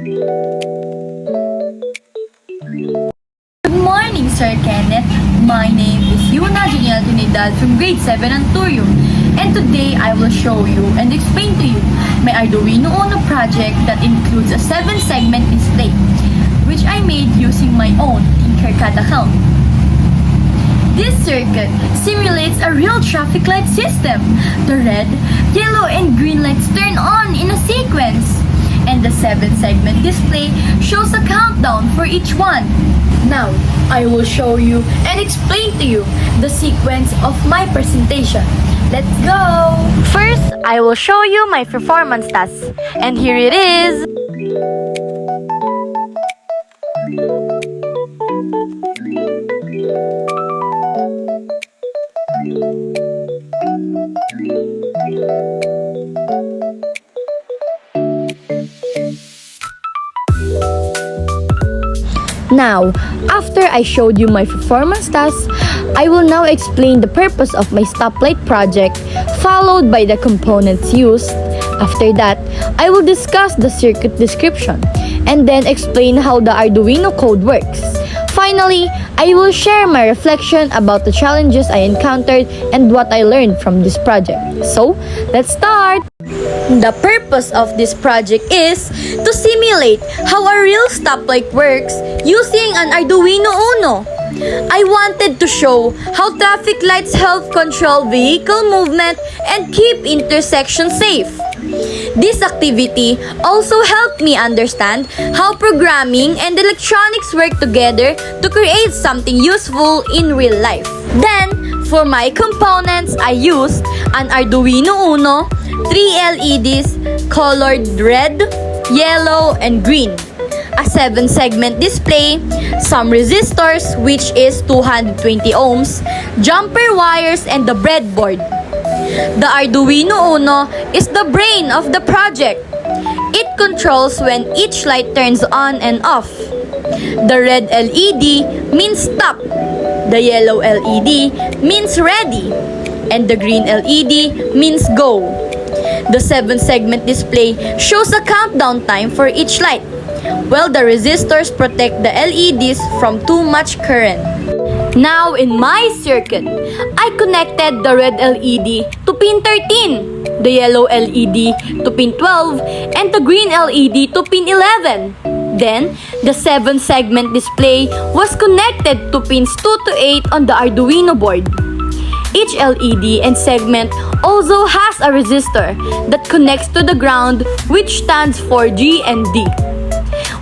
Good morning, Sir Kenneth. My name is Yuna Janiel Trinidad from grade 7 Anturium. And today I will show you and explain to you my Arduino Uno project that includes a 7-segment display, which I made using my own Tinkercad account. This circuit simulates a real traffic light system. The red, yellow, and green lights turn on in a sequence. And the 7-segment display shows a countdown for each one. Now, I will show you and explain to you the sequence of my presentation. Let's go! First, I will show you my performance task. And here it is! Now, after I showed you my performance task, I will now explain the purpose of my stoplight project, followed by the components used. After that, I will discuss the circuit description, and then explain how the Arduino code works. Finally, I will share my reflection about the challenges I encountered and what I learned from this project. So, let's start! The purpose of this project is to simulate how a real stoplight works using an Arduino Uno. I wanted to show how traffic lights help control vehicle movement and keep intersections safe. This activity also helped me understand how programming and electronics work together to create something useful in real life. Then, for my components, I used an Arduino Uno, 3 LEDs colored red, yellow, and green, a 7-segment display, some resistors which is 220 ohms, jumper wires, and the breadboard. The Arduino Uno is the brain of the project. It controls when each light turns on and off. The red LED means stop, the yellow LED means ready, and the green LED means go. The 7-segment display shows a countdown time for each light, while the resistors protect the LEDs from too much current. Now in my circuit, I connected the red LED to pin 13, the yellow LED to pin 12, and the green LED to pin 11. Then, the 7-segment display was connected to pins 2 to 8 on the Arduino board. Each LED and segment also has a resistor that connects to the ground, which stands for G and D.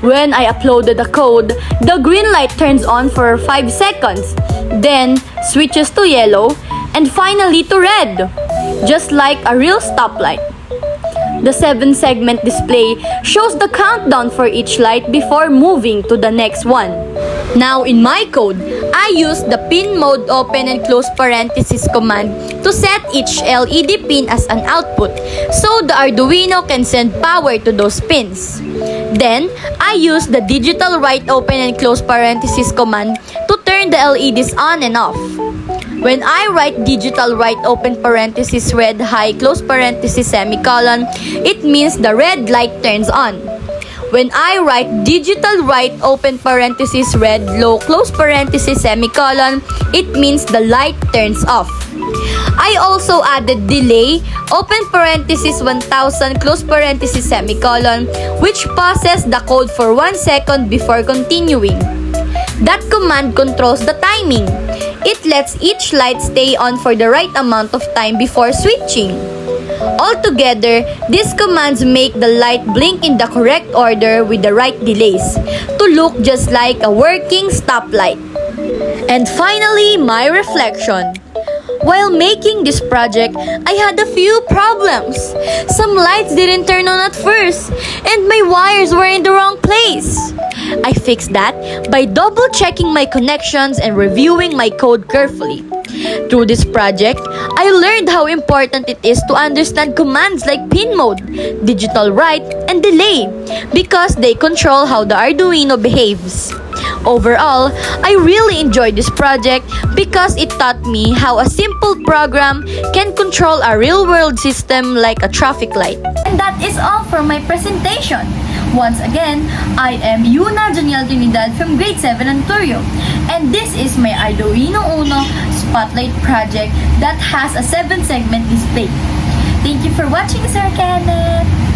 When I uploaded the code, the green light turns on for 5 seconds, then switches to yellow, and finally to red, just like a real stoplight. The 7-segment display shows the countdown for each light before moving to the next one. Now in my code, I used the pin mode open and close parenthesis command to set each LED pin as an output so the Arduino can send power to those pins. Then, I used the digital write open and close parenthesis command to turn the LEDs on and off. When I write digital write open parenthesis red high close parenthesis semicolon, it means the red light turns on. When I write digital write open parenthesis red low close parenthesis semicolon, it means the light turns off. I also added delay open parenthesis 1000 close parenthesis semicolon, which pauses the code for 1 second before continuing. That command controls the timing. It lets each light stay on for the right amount of time before switching. Altogether, these commands make the light blink in the correct order with the right delays to look just like a working stoplight. And finally, my reflection. While making this project, I had a few problems. Some lights didn't turn on at first, and my wires were in the wrong place. I fixed that by double-checking my connections and reviewing my code carefully. Through this project, I learned how important it is to understand commands like pin mode, digital write, and delay because they control how the Arduino behaves. Overall, I really enjoyed this project because it taught me how a simple program can control a real-world system like a traffic light. And that is all for my presentation. Once again, I am Yuna Janiel Trinidad from grade 7 Ontario, and this is my Arduino Uno Spotlight project that has a 7-segment display. Thank you for watching, Sir Kenneth!